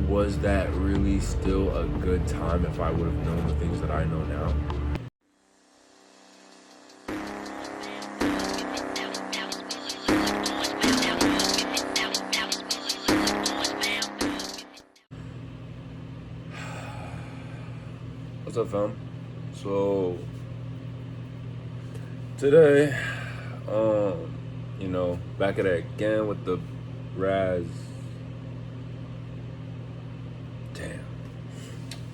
was that really still a good time if I would have known the things that I know now? What's up, fam? So today, back at it again with the RAZ.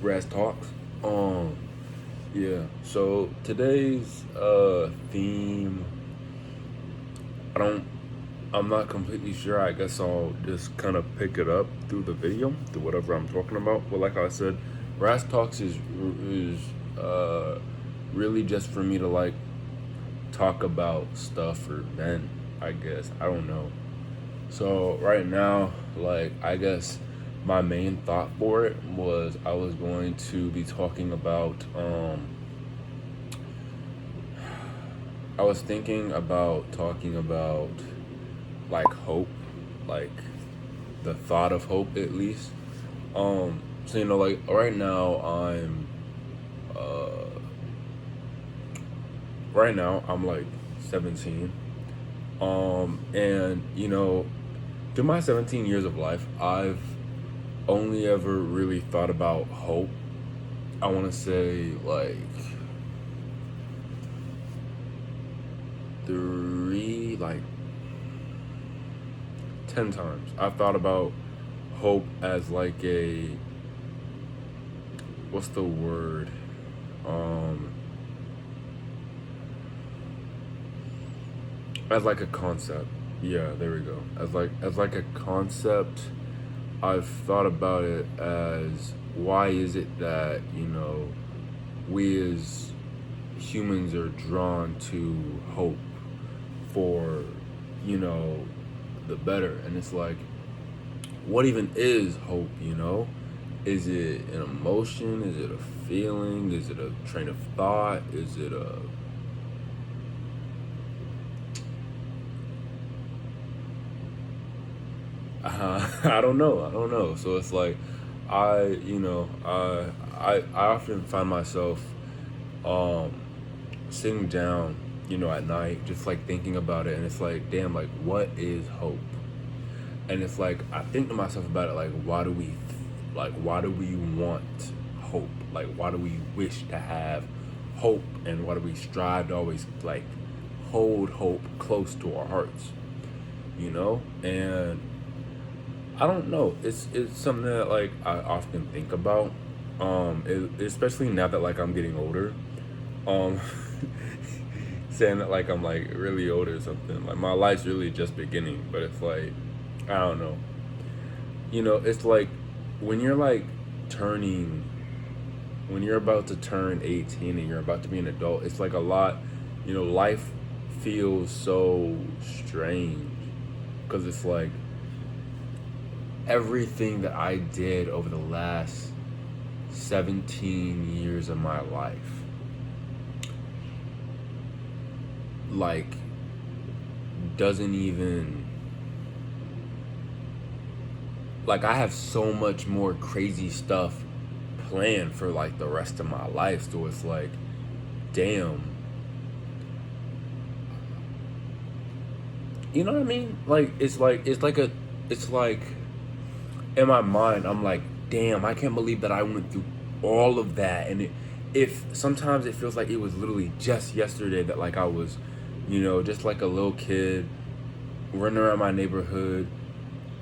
RAZ talks. Yeah. So today's theme, I'm not completely sure. I guess I'll just kind of pick it up through the video, through whatever I'm talking about. But like I said, RAZ talks is really just for me to like talk about stuff or vent, I guess. I don't know. So right now, like, I guess my main thought for it was I was going to be talking about I was thinking about talking about like hope, like the thought of hope at least. So like right now I'm like 17. And through my 17 years of life, I've only ever really thought about hope. I want to say like like 10 times. I've thought about hope as like what's the word? As like a concept. Yeah, there we go. As like a concept, I've thought about it as why is it that, we as humans are drawn to hope for, the better. And it's like, what even is hope, Is it an emotion? Is it a feeling? Is it a train of thought? Is it a I don't know. I don't know. So it's like, I often find myself um, sitting down, at night, just like thinking about it, and it's like, damn, like, what is hope? And it's like, I think to myself about it, like, why do we want hope? Like, why do we wish to have hope, and why do we strive to always like hold hope close to our hearts? And I don't know. It's something that like I often think about. Especially now that like I'm getting older. Um, saying that like I'm like really old or something. Like my life's really just beginning, but it's like I don't know. It's like when you're like turning, when you're about to turn 18 and you're about to be an adult. It's like a lot. Life feels so strange because it's like everything that I did over the last 17 years of my life, like, doesn't even, like, I have so much more crazy stuff planned for, like, the rest of my life, so it's like, damn. You know what I mean? Like, it's like, in my mind, I'm like, damn, I can't believe that I went through all of that. And if sometimes it feels like it was literally just yesterday that like I was, just like a little kid running around my neighborhood,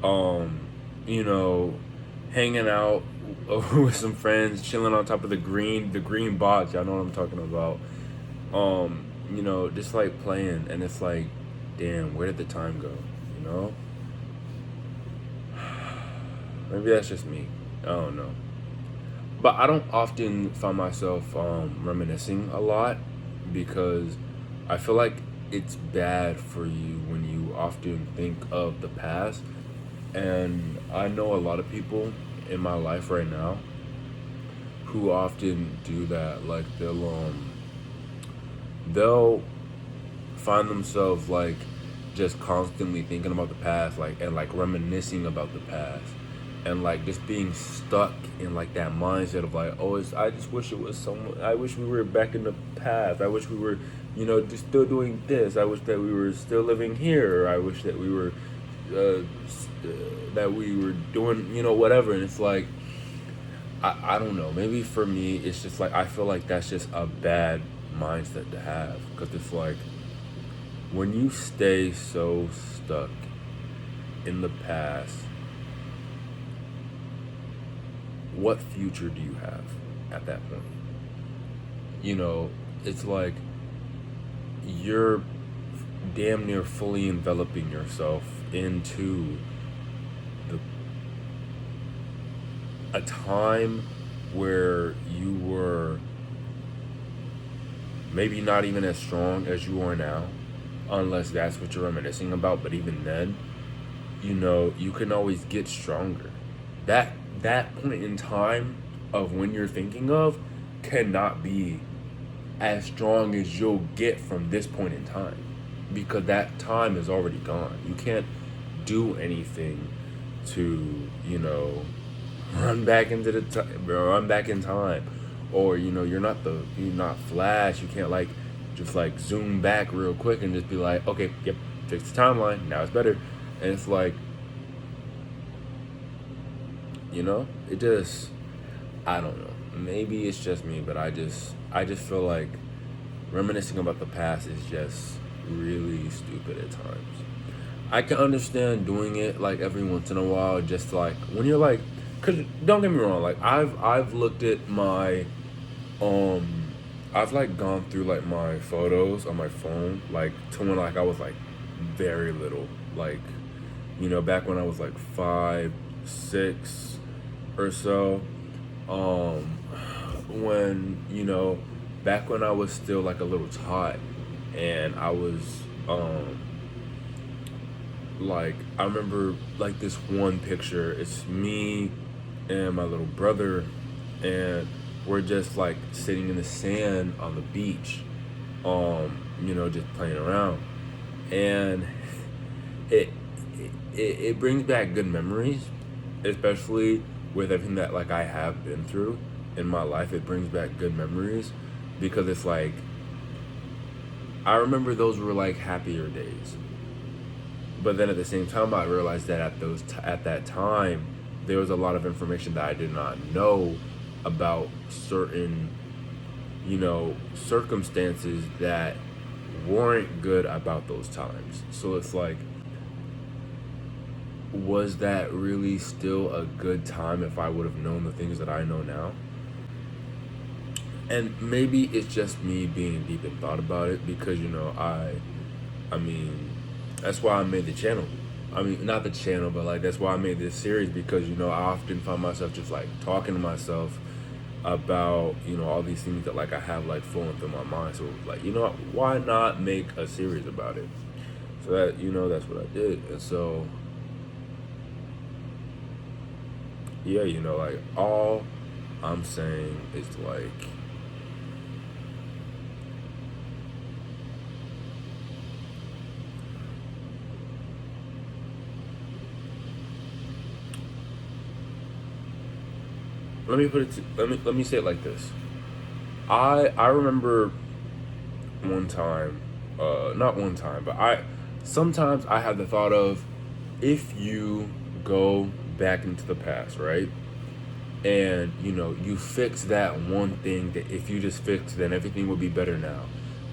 you know, hanging out with some friends, chilling on top of the green box. Y'all know what I'm talking about. Just like playing, and it's like, damn, where did the time go? You know? Maybe that's just me. I don't know. But I don't often find myself reminiscing a lot because I feel like it's bad for you when you often think of the past. And I know a lot of people in my life right now who often do that. Like they'll find themselves like just constantly thinking about the past, like, and like reminiscing about the past. and like just being stuck in like that mindset of like, oh, I just wish it was someone. I wish we were back in the past. I wish we were, just still doing this. I wish that we were still living here. Or I wish that we were, that we were doing, whatever. And it's like, I don't know. Maybe for me, it's just like I feel like that's just a bad mindset to have, because it's like when you stay so stuck in the past, what future do you have at that point? It's like you're damn near fully enveloping yourself into a time where you were maybe not even as strong as you are now, unless that's what you're reminiscing about. But even then, you can always get stronger. That point in time of when you're thinking of cannot be as strong as you'll get from this point in time, because that time is already gone. You can't do anything to run back into run back in time, or you're not Flash. You can't just zoom back real quick and just be like, okay, yep, fix the timeline, now it's better. And it's like, it just, I don't know, maybe it's just me, but I just feel like reminiscing about the past is just really stupid at times. I can understand doing it like every once in a while, just like when you're like, cause don't get me wrong, like I've looked at my I've gone through my photos on my phone, to when I was very little, back when I was 5, 6 or so, when back when I was still a little tot, and I was I remember this one picture. It's me and my little brother, and we're just sitting in the sand on the beach, just playing around, and it brings back good memories, especially with everything that I have been through in my life. It brings back good memories, because it's I remember those were happier days. But then at the same time, I realized that at that time, there was a lot of information that I did not know about certain, circumstances that weren't good about those times. So it's was that really still a good time if I would have known the things that I know now? And maybe it's just me being deep in thought about it, because I mean, that's why I made the channel. I mean, not the channel, but that's why I made this series, because I often find myself just talking to myself about all these things that I have flowing through my mind. So why not make a series about it? So that that's what I did. And so yeah, all I'm saying is let me say it like this. I remember one time, not one time, but sometimes I have the thought of, if you go back into the past, right? And you fix that one thing that if you just fixed, then everything would be better now.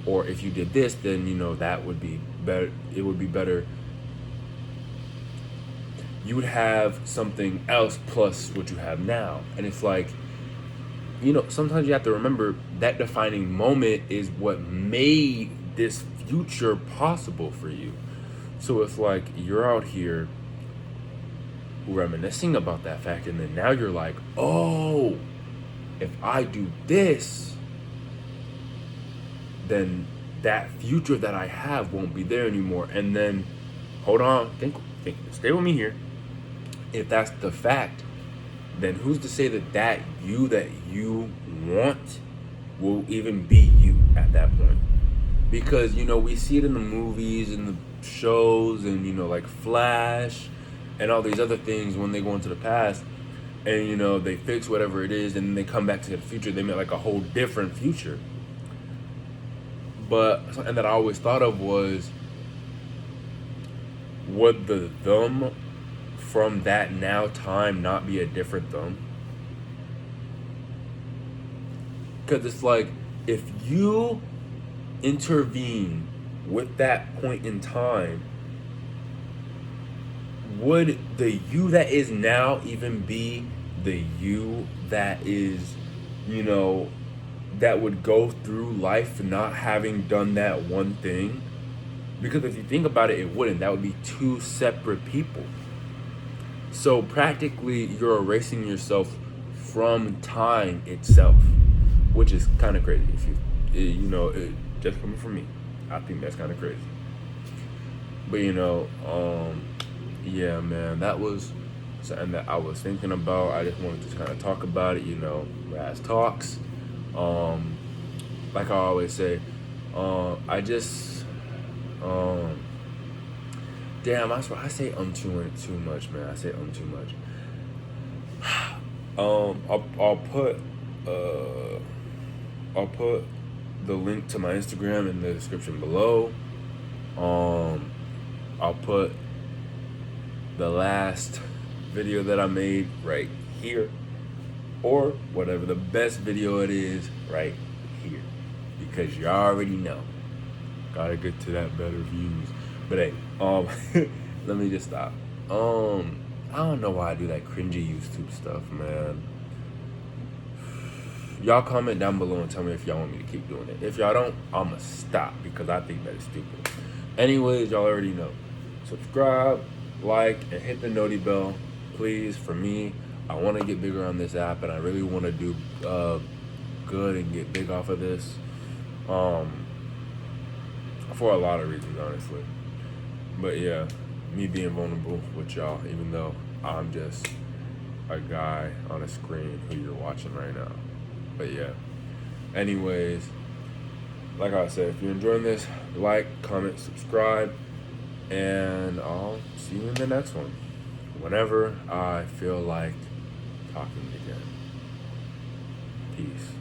Or if you did this, then that would be better. It would be better. You would have something else plus what you have now. And it's sometimes you have to remember that defining moment is what made this future possible for you. So it's you're out here reminiscing about that fact, and then now you're oh, if I do this, then that future that I have won't be there anymore. And then, hold on, think, stay with me here. If that's the fact, then who's to say that you want will even be you at that point? Because we see it in the movies and the shows, and Flash, and all these other things when they go into the past, and you know they fix whatever it is, and then they come back to the future. They make like a whole different future. But something that I always thought of was, would the them from that now time not be a different them? Because it's like, if you intervene with that point in time, would the you that is now even be the you that is, you know, that would go through life not having done that one thing? Because if you think about it, it wouldn't. That would be two separate people. So practically, you're erasing yourself from time itself, which is kind of crazy. If you know, just coming from me, I think that's kind of crazy. But you know, yeah, man, that was something that I was thinking about. I just wanted to kind of talk about it. You know, RAZ talks. Like I always say, I just, damn, I swear I say too much, man. I say too much. I'll put the link to my Instagram in the description below. I'll put the last video that I made right here, or whatever the best video it is right here, because you already know, gotta get to that better views. But hey, let me just stop. I don't know why I do that cringy YouTube stuff, man. Y'all comment down below and tell me if y'all want me to keep doing it. If y'all don't, I'ma stop, because I think that is stupid. Anyways, y'all already know. Subscribe, like, and hit the noti bell, please. For me, I want to get bigger on this app, and I really want to do good and get big off of this. For a lot of reasons, honestly. But yeah, me being vulnerable with y'all, even though I'm just a guy on a screen who you're watching right now. But yeah, anyways, like I said, if you're enjoying this, like, comment, subscribe, and I'll see you in the next one, whenever I feel like talking again. Peace.